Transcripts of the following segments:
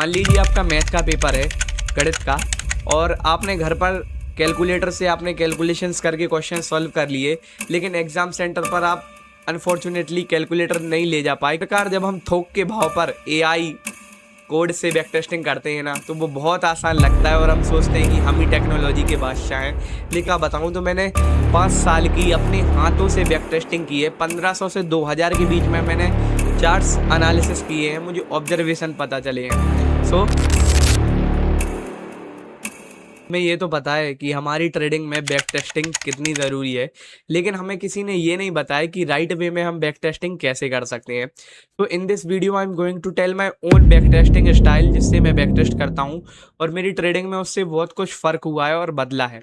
मान लीजिए आपका मैथ का पेपर है, गणित का, और आपने घर पर कैलकुलेटर से आपने कैलकुलेशंस करके क्वेश्चन सॉल्व कर लिए, लेकिन एग्जाम सेंटर पर आप अनफॉर्चुनेटली कैलकुलेटर नहीं ले जा पाए। इस प्रकार जब हम थोक के भाव पर एआई कोड से बैक टेस्टिंग करते हैं ना, तो वो बहुत आसान लगता है और हम सोचते हैं कि हम ही टेक्नोलॉजी के बादशाह हैं। लेकिन आप बताऊं तो मैंने 5 साल की अपने हाथों से बैक टेस्टिंग की है। 1500 से 2000 के बीच में मैंने चार्ट्स एनालिसिस किए हैं, मुझे ऑब्जर्वेशन पता चले हैं। सो हमें ये तो पता है कि हमारी ट्रेडिंग में बैक टेस्टिंग कितनी ज़रूरी है, लेकिन हमें किसी ने ये नहीं बताया कि राइट वे में हम बैक टेस्टिंग कैसे कर सकते हैं। तो in this video I am going to tell my own back testing style, जिससे मैं बैक टेस्ट करता हूँ और मेरी ट्रेडिंग में उससे बहुत कुछ फ़र्क हुआ है और बदला है।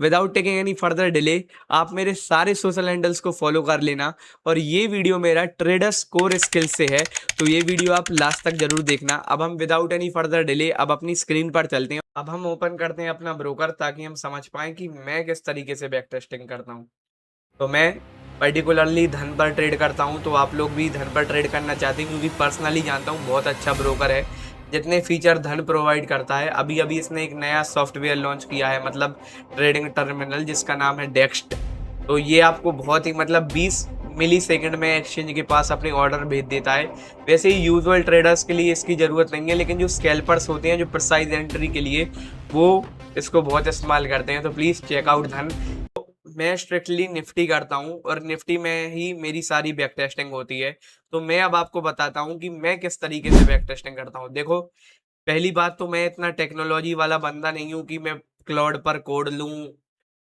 Without taking any further delay, आप मेरे सारे सोशल हैंडल्स को फॉलो कर लेना। और ये वीडियो मेरा ट्रेडर्स कोर स्किल से है, तो ये वीडियो आप लास्ट तक जरूर देखना। अब हम विदाउट एनी फर्दर डिले अब अपनी स्क्रीन पर चलते हैं। अब हम ओपन करते हैं अपना ब्रोकर, ताकि हम समझ पाएं कि मैं किस तरीके से बैक टेस्टिंग करता हूँ। तो मैं पर्टिकुलरली धन पर ट्रेड करता हूँ, तो आप लोग भी धन पर ट्रेड करना चाहते हैं, क्योंकि पर्सनली जानता हूँ बहुत अच्छा ब्रोकर है, जितने फीचर धन प्रोवाइड करता है। अभी अभी इसने एक नया सॉफ्टवेयर लॉन्च किया है, मतलब ट्रेडिंग टर्मिनल, जिसका नाम है डेक्स्ट। तो ये आपको बहुत ही मतलब 20 मिली सेकेंड में एक्सचेंज के पास अपने ऑर्डर भेज देता है। वैसे ही यूजुअल ट्रेडर्स के लिए इसकी ज़रूरत नहीं है, लेकिन जो स्कैल्पर्स होते हैं, जो प्रिसाइज एंट्री के लिए, वो इसको बहुत इस्तेमाल करते हैं। तो प्लीज़ चेकआउट धन। मैं स्ट्रिक्टली निफ्टी करता हूँ और निफ्टी में ही मेरी सारी बैक टेस्टिंग होती है। तो मैं अब आपको बताता हूँ कि मैं किस तरीके से बैक टेस्टिंग करता हूँ। देखो, पहली बात तो मैं इतना टेक्नोलॉजी वाला बंदा नहीं हूँ कि मैं क्लाउड पर कोड लूँ,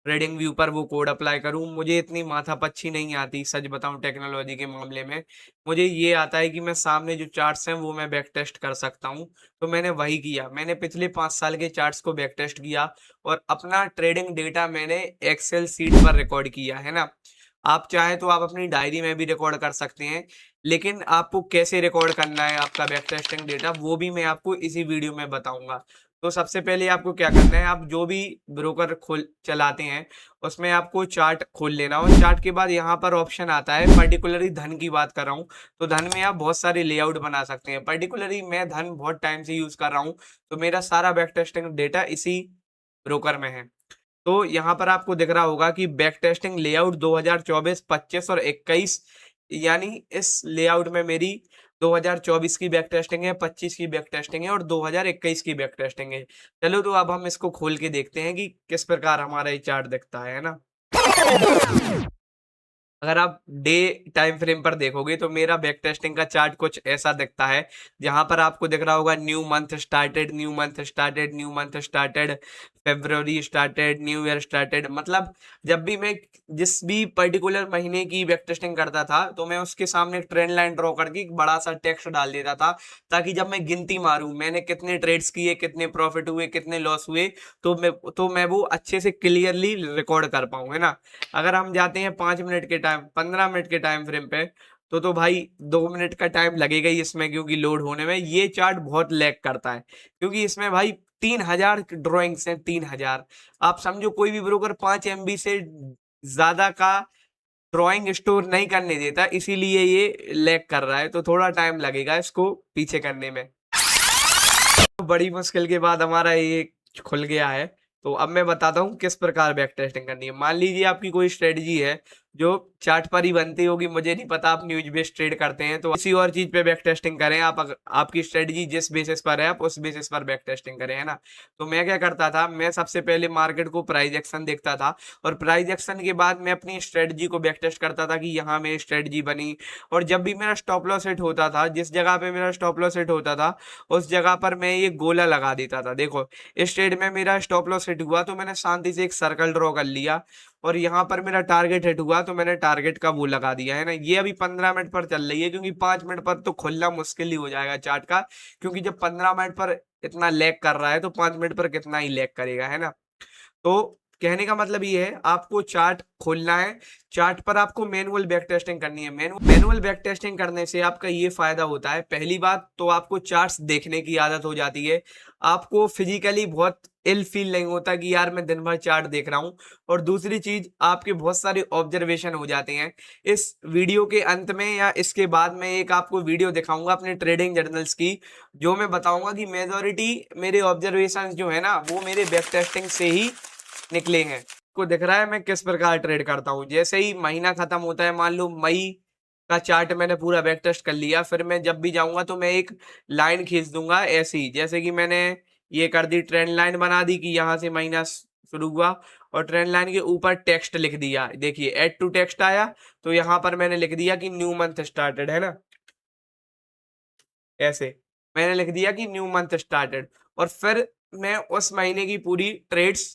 ट्रेडिंग व्यू पर वो कोड अप्लाई करूँ। मुझे इतनी माथापच्ची नहीं आती, सच बताऊँ टेक्नोलॉजी के मामले में। मुझे ये आता है कि मैं सामने जो चार्ट्स हैं वो मैं बैक टेस्ट कर सकता हूँ। तो मैंने वही किया, मैंने पिछले 5 साल के चार्ट्स को बैक टेस्ट किया और अपना ट्रेडिंग डेटा मैंने एक्सेल सीट पर रिकॉर्ड किया है ना। आप चाहे तो आप अपनी डायरी में भी रिकॉर्ड कर सकते हैं, लेकिन आपको कैसे रिकॉर्ड करना है आपका बैक टेस्टिंग डेटा, वो भी मैं आपको इसी वीडियो में बताऊंगा। तो सबसे पहले आपको क्या करना है, आप जो भी ब्रोकर खोल चलाते हैं उसमें आपको चार्ट खोल लेना, और चार्ट के बाद यहाँ पर ऑप्शन आता है, पर्टिकुलरली धन की बात कर रहा हूँ, तो धन में आप बहुत सारे लेआउट बना सकते हैं। पर्टिकुलरली मैं धन बहुत टाइम से यूज कर रहा हूँ, तो मेरा सारा बैक टेस्टिंग डेटा इसी ब्रोकर में है। तो यहाँ पर आपको दिख रहा होगा कि बैक टेस्टिंग लेआउट 2024, 25 और 21, यानी इस लेआउट में मेरी 2024 की बैक टेस्टिंग है, 25 की बैक टेस्टिंग है और 2021 की बैक टेस्टिंग है। चलो, तो अब हम इसको खोल के देखते हैं कि किस प्रकार हमारा ये चार्ट दिखता है ना। अगर आप डे टाइम फ्रेम पर देखोगे तो मेरा बैक टेस्टिंग का चार्ट कुछ ऐसा दिखता है, जहां पर आपको दिख रहा होगा new month started, new month started, new month started, February started, new year started. मतलब जब भी मैं जिस भी पर्टिकुलर महीने की बैक टेस्टिंग करता था, तो मैं उसके सामने एक ट्रेंड लाइन ड्रॉ करके एक बड़ा सा टेक्स्ट डाल देता था, ताकि जब मैं गिनती मारूं मैंने कितने ट्रेड्स किए, कितने प्रॉफिट हुए, कितने लॉस हुए, तो मैं वो अच्छे से क्लियरली रिकॉर्ड कर पाऊं, है ना। अगर हम जाते हैं 5 मिनट के टाइम, 15 मिनट के टाइम फ्रेम पे, तो भाई 2 मिनट का टाइम लगेगा ही इसमें, क्योंकि लोड होने में ये चार्ट बहुत लैग करता है, क्योंकि इसमें भाई 3000 ड्रॉइंग्स हैं, 3000। आप समझो कोई भी ब्रोकर 5 MB से ज्यादा का ड्राइंग स्टोर नहीं करने देता, इसीलिए ये लैग कर रहा है। तो थोड़ा टाइम लगेगा इसको पीछे करने में। तो बड़ी मुश्किल के बाद हमारा ये खुल गया है। तो अब मैं बताता हूँ किस प्रकार बैक टेस्टिंग करनी है। मान लीजिए आपकी कोई स्ट्रेटजी है जो चार्ट पर ही बनती होगी, मुझे नहीं पता, आप न्यूज बेस्ड ट्रेड करते हैं, तो किसी और चीज पे बैक टेस्टिंग करें। आपकी स्ट्रेटजी जिस बेसिस पर है, आप उस बेसिस पर बैक टेस्टिंग करें, है ना। तो मैं क्या करता था, मैं सबसे पहले मार्केट को प्राइस एक्शन देखता था, और प्राइस एक्शन के बाद मैं अपनी स्ट्रेटजी को बैक टेस्ट करता था कि यहाँ मेरी स्ट्रेटजी बनी। और जब भी मेरा स्टॉप लॉस हिट होता था, जिस जगह पे मेरा स्टॉप लॉस हिट होता था, उस जगह पर मैं ये गोला लगा देता था। देखो, इस ट्रेड में मेरा स्टॉप लॉस हिट हुआ, तो मैंने शांति से एक सर्कल ड्रॉ कर लिया, और यहाँ पर मेरा टारगेट हिट हुआ, तो मैंने टारगेट का वो लगा दिया, है ना। ये अभी 15 मिनट पर चल रही है, क्योंकि 5 मिनट पर तो खुलना मुश्किल ही हो जाएगा चार्ट का, क्योंकि जब 15 मिनट पर इतना लैग कर रहा है, तो 5 मिनट पर कितना ही लैग करेगा, है ना। तो कहने का मतलब ये है, आपको चार्ट खोलना है, चार्ट पर आपको मैनुअल बैक टेस्टिंग करनी है। मैनुअल बैक टेस्टिंग करने से आपका ये फायदा होता है, पहली बात तो आपको चार्ट्स देखने की आदत हो जाती है, आपको फिजिकली बहुत इल फील नहीं होता कि यार मैं दिन भर चार्ट देख रहा हूँ। और दूसरी चीज, आपके बहुत सारे ऑब्जर्वेशन हो जाते हैं। इस वीडियो के अंत में या इसके बाद में एक आपको वीडियो दिखाऊंगा अपने ट्रेडिंग जर्नल्स की, जो मैं बताऊंगा कि मेजोरिटी मेरे ऑब्जर्वेशन जो है ना वो मेरे बैक टेस्टिंग से ही निकले हैं। को दिख रहा है मैं किस प्रकार ट्रेड करता हूँ। जैसे ही महीना खत्म होता है, मान लो मई का चार्ट मैंने पूरा बैक टेस्ट कर लिया, फिर मैं जब भी जाऊंगा तो मैं एक लाइन खींच दूंगा ऐसी, जैसे कि मैंने ये कर दी, ट्रेंड लाइन बना दी कि यहाँ से महीना शुरू हुआ, और ट्रेंड लाइन के ऊपर टेक्स्ट लिख दिया। देखिए ऐड टू टेक्स्ट आया, तो यहाँ पर मैंने लिख दिया कि न्यू मंथ स्टार्टेड, है ना, ऐसे मैंने लिख दिया कि न्यू मंथ स्टार्टेड। और फिर मैं उस महीने की पूरी ट्रेड्स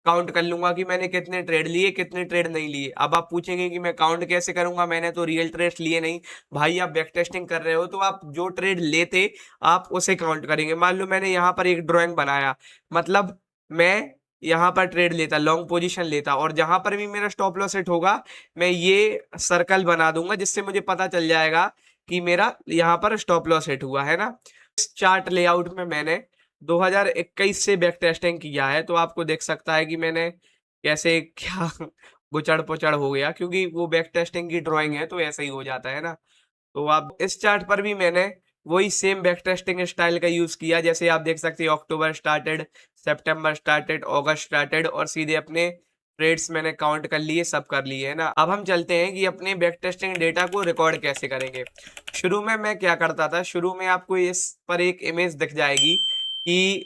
काउंट कर लूंगा कि मैंने कितने ट्रेड लिए कितने ट्रेड नहीं लिए। अब आप पूछेंगे कि मैं काउंट कैसे करूंगा, मैंने तो रियल ट्रेड्स लिए नहीं। भाई आप बैक टेस्टिंग कर रहे हो तो आप जो ट्रेड लेते आप उसे काउंट करेंगे। मान लो मैंने यहाँ पर एक ड्राइंग बनाया, मतलब मैं यहाँ पर ट्रेड लेता, लॉन्ग पोजीशन लेता, और जहां पर भी मेरा स्टॉप लॉस हिट होगा मैं ये सर्कल बना दूंगा, जिससे मुझे पता चल जाएगा कि मेरा यहाँ पर स्टॉप लॉस हिट हुआ है ना। इस चार्ट लेआउट में मैंने 2021 से बैक टेस्टिंग किया है, तो आपको देख सकता है कि मैंने कैसे क्या गुचड़ पुचड़ हो गया, क्योंकि वो बैक टेस्टिंग की ड्राइंग है तो ऐसा ही हो जाता है ना। तो आप इस चार्ट पर भी मैंने वही सेम बैक टेस्टिंग स्टाइल का यूज किया। जैसे आप देख सकते हैं अक्टूबर स्टार्टेड, सितंबर स्टार्टेड, अगस्त स्टार्टेड, और सीधे अपने ट्रेड्स मैंने काउंट कर लिए, सब कर लिए, है ना। अब हम चलते हैं कि अपने बैक टेस्टिंग डेटा को रिकॉर्ड कैसे करेंगे। शुरू में मैं क्या करता था, शुरू में आपको इस पर एक इमेज दिख जाएगी कि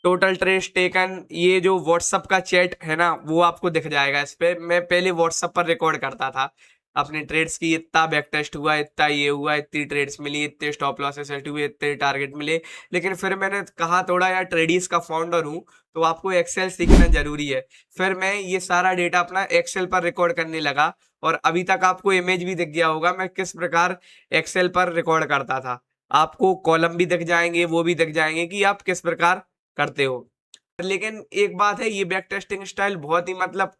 टोटल ट्रेड्स टेकन, ये जो व्हाट्सअप का चैट है ना वो आपको दिख जाएगा। इस पे मैं पहले व्हाट्सअप पर रिकॉर्ड करता था अपने ट्रेड्स की, इतना बैक टेस्ट हुआ, इतना ये हुआ, इतनी ट्रेड्स मिली, इतने स्टॉप लॉसेस सेट हुए, इतने टारगेट मिले। लेकिन फिर मैंने कहा थोड़ा यार ट्रेडिस का फाउंडर हूँ तो आपको एक्सेल सीखना जरूरी है। फिर मैं ये सारा डेटा अपना एक्सेल पर रिकॉर्ड करने लगा, और अभी तक आपको इमेज भी दिख गया होगा मैं किस प्रकार एक्सेल पर रिकॉर्ड करता था। आपको कॉलम भी दिख जाएंगे, वो भी दिख जाएंगे कि आप किस प्रकार करते हो। लेकिन एक बात है, ये बैक टेस्टिंग स्टाइल बहुत ही मतलब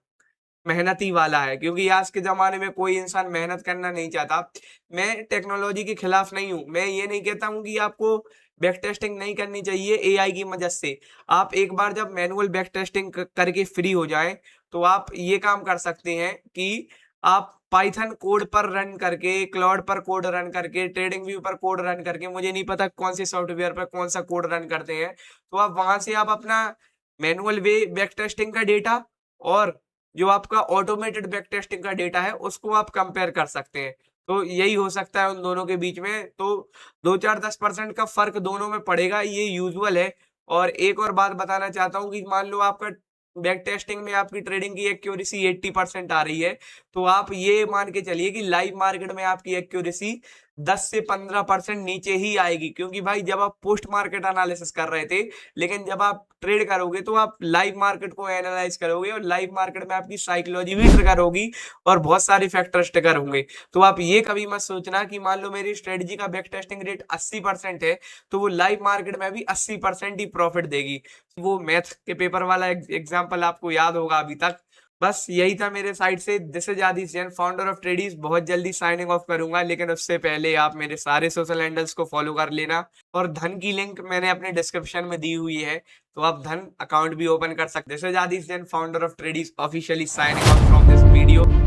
मेहनती वाला है, क्योंकि आज के ज़माने में कोई इंसान मेहनत करना नहीं चाहता। मैं टेक्नोलॉजी के खिलाफ नहीं हूँ, मैं ये नहीं कहता हूँ कि आपको बैक टेस्टिंग नहीं करनी चाहिए एआई की मदद से। आप एक बार जब मैनुअल बैक टेस्टिंग करके फ्री हो जाएं, तो आप ये काम कर सकते हैं कि आप पाइथन कोड पर रन करके, क्लाउड पर कोड रन करके, ट्रेडिंग व्यू पर कोड रन करके, मुझे नहीं पता कौन से सॉफ्टवेयर पर कौन सा कोड रन करते हैं, तो आप वहां से आप अपना मैनुअल वे बैक टेस्टिंग का डेटा और जो आपका ऑटोमेटेड बैक टेस्टिंग का डेटा है उसको आप कंपेयर कर सकते हैं। तो यही हो सकता है उन दोनों के बीच में, तो 2-4-10% का फर्क दोनों में पड़ेगा, ये यूजुअल है। और एक और बात बताना चाहता हूँ कि मान लो आपका बैक टेस्टिंग में आपकी ट्रेडिंग की एक्यूरेसी 80% आ रही है, तो आप ये मान के चलिए कि लाइव मार्केट में आपकी एक्यूरेसी 10 से 15% नीचे ही आएगी। क्योंकि भाई जब आप पोस्ट मार्केट एनालिसिस कर रहे थे, लेकिन जब आप ट्रेड करोगे तो आप लाइव मार्केट को एनालाइज करोगे, और लाइव मार्केट में आपकी साइकोलॉजी भी ट्रिगर होगी और बहुत सारे फैक्टर्स ट्रिगर होंगे। तो आप ये कभी मत सोचना कि मान लो मेरी स्ट्रेटजी का बैक टेस्टिंग रेट 80% है तो वो लाइव मार्केट में भी 80% ही प्रॉफिट देगी। वो मैथ के पेपर वाला एग्जाम्पल आपको याद होगा अभी तक। बस यही था मेरे साइड से। This is Aadish Jain, founder of Tradies. बहुत जल्दी साइनिंग ऑफ करूंगा, लेकिन उससे पहले आप मेरे सारे सोशल हैंडल्स को फॉलो कर लेना, और धन की लिंक मैंने अपने डिस्क्रिप्शन में दी हुई है, तो आप धन अकाउंट भी ओपन कर सकते हैं। This is Aadish Jain, founder of Tradies, officially signing off from this video.